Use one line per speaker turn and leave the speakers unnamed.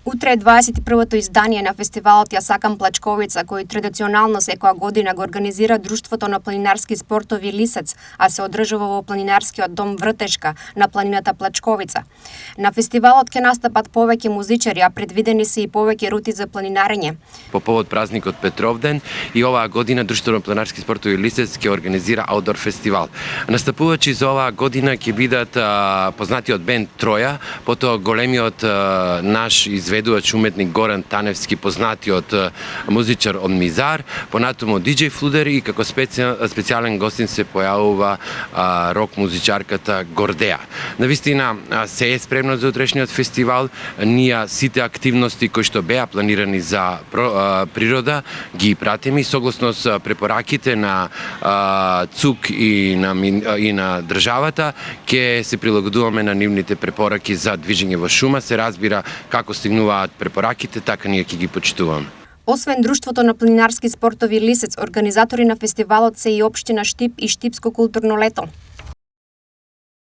Утре е 21-то издание на фестивалот Ја сакам Плачковица, кој традиционално секоја година го организира Друштвото на планинарски спортови Лисец, а се одржува во планинарскиот дом Вртешка на планината Плачковица. На фестивалот ќе настапат повеќе музичари, а предвидени се и повеќе рути за планинарење.
По повод празникот Петровден и оваа година Друштвото на планинарски спортови Лисец ќе организира аутдор фестивал. Настапувачи за оваа година ќе бидат познатиот бенд Троја, потоа големиот наш изведувач уметник Горан Таневски, познатиот музичар од Мизар, понатаму диџеј Флудер и како специјален гостин се појавува рок музичарката Гордеа. Навистина се е спремно за утрешниот фестивал. Ние сите активности кои што беа планирани за природа ги пратиме согласно препораките на ЦУК и на државата, ќе се прилагодуваме на нивните препораки за движење во шума. Се разбира како стигнуваат препораките, така ние ќе ги почитуваме.
Освен Друштвото на планинарски спортови Лисец, организатори на фестивалот се и општина Штип и Штипско културно лето.